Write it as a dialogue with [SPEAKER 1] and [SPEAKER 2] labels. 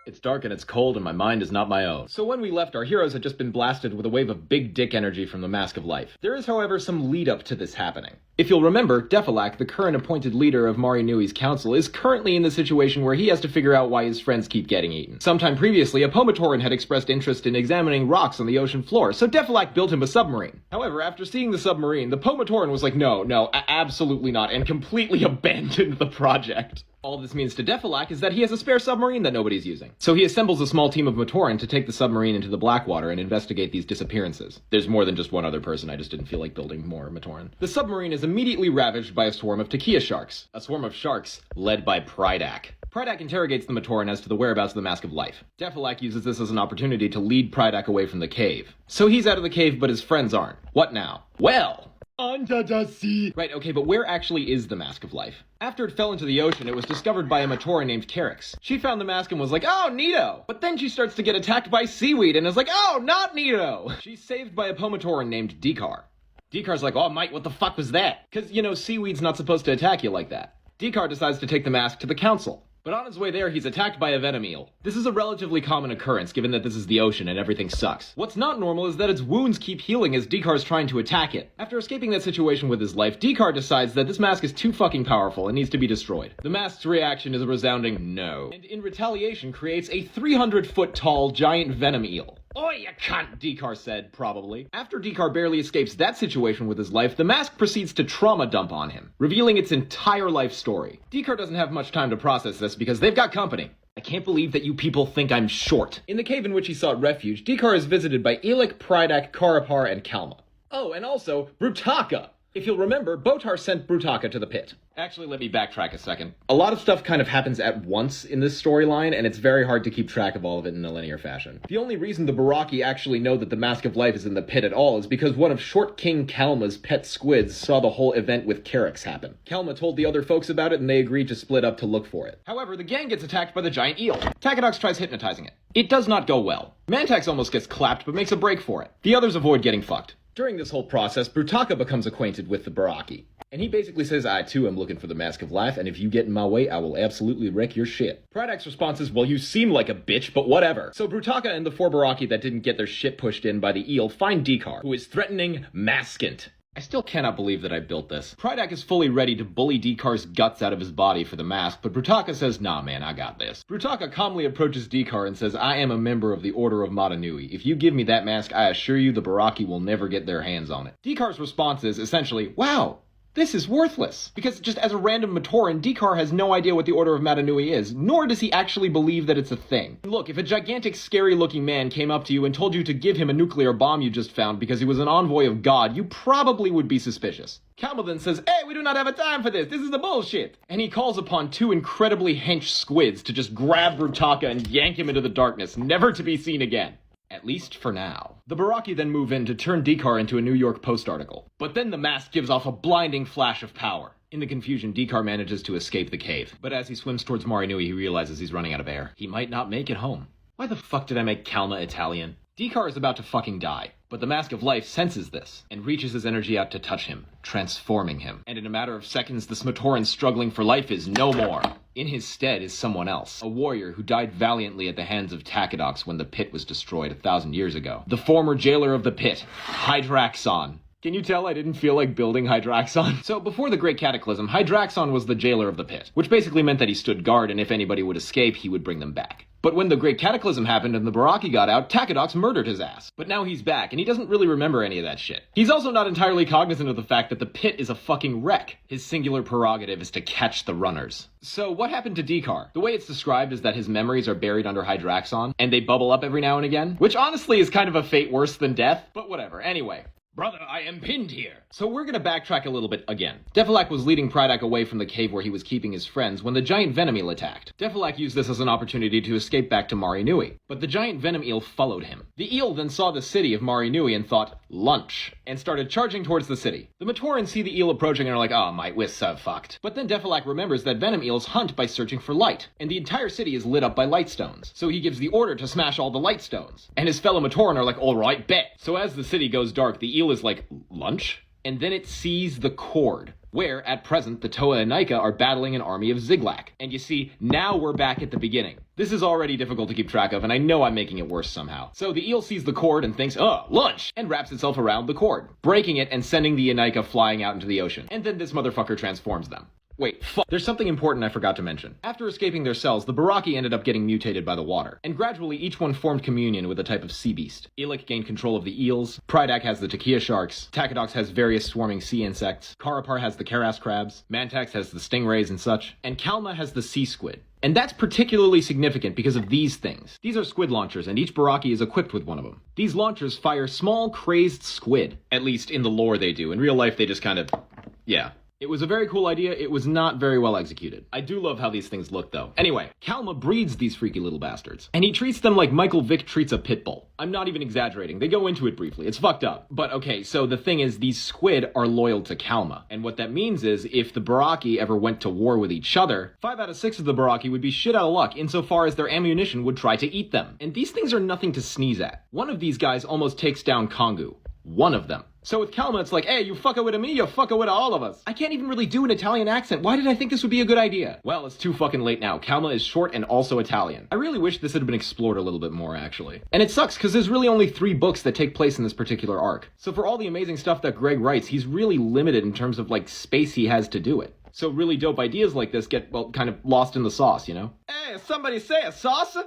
[SPEAKER 1] It's dark and it's cold and my mind is not my own. So when we left, our heroes had just been blasted with a wave of big dick energy from the Mask of Life. There is, however, some lead up to this happening. If you'll remember, Defilak, the current appointed leader of Mari Nui's council, is currently in the situation where he has to figure out why his friends keep getting eaten. Sometime previously, a Pomatoran had expressed interest in examining rocks on the ocean floor, so Defilak built him a submarine. However, after seeing the submarine, the Pomatoran was like, no, absolutely not, and completely abandoned the project. All this means to Defilak is that he has a spare submarine that nobody's using. So he assembles a small team of Matoran to take the submarine into the Blackwater and investigate these disappearances. There's more than just one other person, I just didn't feel like building more Matoran. The submarine is immediately ravaged by a swarm of Takia sharks. A swarm of sharks led by Prydak. Prydak interrogates the Matoran as to the whereabouts of the Mask of Life. Defilak uses this as an opportunity to lead Prydak away from the cave. So he's out of the cave, but his friends aren't. What now? Well, under the sea. Right, okay, but where actually is the Mask of Life? After it fell into the ocean, it was discovered by a Matoran named Carix. She found the mask and was like, oh, neato! But then she starts to get attacked by seaweed and is like, oh, not neato! She's saved by a Pomatoran named Dekar. Dekar's like, oh, mate, what the fuck was that? Because, seaweed's not supposed to attack you like that. Dekar decides to take the mask to the council. But on his way there, he's attacked by a venom eel. This is a relatively common occurrence, given that this is the ocean and everything sucks. What's not normal is that its wounds keep healing as Dekar's trying to attack it. After escaping that situation with his life, Dekar decides that this mask is too fucking powerful and needs to be destroyed. The mask's reaction is a resounding no, and in retaliation creates a 300-foot-tall giant venom eel. Oi, you cunt, Dekar said, probably. After Dekar barely escapes that situation with his life, the mask proceeds to trauma dump on him, revealing its entire life story. Dekar doesn't have much time to process this because they've got company. I can't believe that you people think I'm short. In the cave in which he sought refuge, Dekar is visited by Elik, Prydak, Karapar, and Kalma. Oh, and also, Brutaka! If you'll remember, Botar sent Brutaka to the pit. Actually, let me backtrack a second. A lot of stuff kind of happens at once in this storyline, and it's very hard to keep track of all of it in a linear fashion. The only reason the Baraki actually know that the Mask of Life is in the pit at all is because one of Short King Kalma's pet squids saw the whole event with Carix happen. Kalma told the other folks about it, and they agreed to split up to look for it. However, the gang gets attacked by the giant eel. Takedox tries hypnotizing it. It does not go well. Mantax almost gets clapped, but makes a break for it. The others avoid getting fucked. During this whole process, Brutaka becomes acquainted with the Baraki. And he basically says, I too am looking for the Mask of Life, and if you get in my way, I will absolutely wreck your shit. Prydak's response is, well, you seem like a bitch, but whatever. So Brutaka and the 4 Baraki that didn't get their shit pushed in by the eel find Dekar, who is threatening Maskant. I still cannot believe that I built this. Prydak is fully ready to bully Dekar's guts out of his body for the mask, but Brutaka says, nah man, I got this. Brutaka calmly approaches Dekar and says, I am a member of the Order of Mata Nui. If you give me that mask, I assure you the Baraki will never get their hands on it. Dekar's response is essentially, wow, this is worthless. Because just as a random Matoran, Dekar has no idea what the Order of Mata Nui is, nor does he actually believe that it's a thing. Look, if a gigantic, scary-looking man came up to you and told you to give him a nuclear bomb you just found because he was an envoy of God, you probably would be suspicious. Kalma then says, hey, we do not have a time for this is the bullshit! And he calls upon 2 incredibly hench squids to just grab Brutaka and yank him into the darkness, never to be seen again. At least for now. The Baraki then move in to turn Dekar into a New York Post article. But then the mask gives off a blinding flash of power. In the confusion, Dekar manages to escape the cave. But as he swims towards Mari Nui, he realizes he's running out of air. He might not make it home. Why the fuck did I make Kalma Italian? Dekar is about to fucking die. But the Mask of Life senses this, and reaches his energy out to touch him, transforming him. And in a matter of seconds, the Matoran struggling for life is no more. In his stead is someone else, a warrior who died valiantly at the hands of Takedox when the pit was destroyed 1,000 years ago. The former jailer of the pit, Hydraxon. Can you tell I didn't feel like building Hydraxon? So before the Great Cataclysm, Hydraxon was the jailer of the pit, which basically meant that he stood guard and if anybody would escape, he would bring them back. But when the Great Cataclysm happened and the Baraki got out, Takedox murdered his ass. But now he's back, and he doesn't really remember any of that shit. He's also not entirely cognizant of the fact that the pit is a fucking wreck. His singular prerogative is to catch the runners. So what happened to Dekar? The way it's described is that his memories are buried under Hydraxon, and they bubble up every now and again, which honestly is kind of a fate worse than death, but whatever. Anyway. Brother, I am pinned here. So we're gonna backtrack a little bit again. Defilak was leading Prydak away from the cave where he was keeping his friends when the giant venom eel attacked. Defilak used this as an opportunity to escape back to Mari Nui, but the giant venom eel followed him. The eel then saw the city of Mari Nui and thought, lunch, and started charging towards the city. The Matoran see the eel approaching and are like, oh mate, we're so fucked. But then Defilak remembers that venom eels hunt by searching for light, and the entire city is lit up by light stones. So he gives the order to smash all the light stones. And his fellow Matoran are like, alright, bet. So as the city goes dark, the eel is like, lunch? And then it sees the cord, where, at present, the Toa and Nika are battling an army of Ziglak. And you see, now we're back at the beginning. This is already difficult to keep track of, and I know I'm making it worse somehow. So the eel sees the cord and thinks, lunch! And wraps itself around the cord, breaking it and sending the Nika flying out into the ocean. And then this motherfucker transforms them. Wait, fuck. There's something important I forgot to mention. After escaping their cells, the baraki ended up getting mutated by the water, and gradually each one formed communion with a type of sea beast. Elik gained control of the eels, Prydak has the Takia sharks, Takidox has various swarming sea insects, Karapar has the Karas crabs, Mantax has the stingrays and such, and Kalma has the sea squid. And that's particularly significant because of these things. These are squid launchers, and each baraki is equipped with one of them. These launchers fire small, crazed squid. At least in the lore they do. In real life they just kind of... yeah. It was a very cool idea, it was not very well executed. I do love how these things look though. Anyway, Kalma breeds these freaky little bastards, and he treats them like Michael Vick treats a pit bull. I'm not even exaggerating, they go into it briefly, it's fucked up. But okay, so the thing is, these squid are loyal to Kalma, and what that means is, if the baraki ever went to war with each other, 5 out of 6 of the baraki would be shit out of luck insofar as their ammunition would try to eat them. And these things are nothing to sneeze at. One of these guys almost takes down Kongu. One of them. So with Kalma, it's like, hey, you fucka with me, you fucka with all of us. I can't even really do an Italian accent. Why did I think this would be a good idea? Well, it's too fucking late now. Kalma is short and also Italian. I really wish this had been explored a little bit more, actually. And it sucks, because there's really only 3 books that take place in this particular arc. So for all the amazing stuff that Greg writes, he's really limited in terms of, like, space he has to do it. So really dope ideas like this get, well, kind of lost in the sauce, you know? Hey, somebody say a sauce?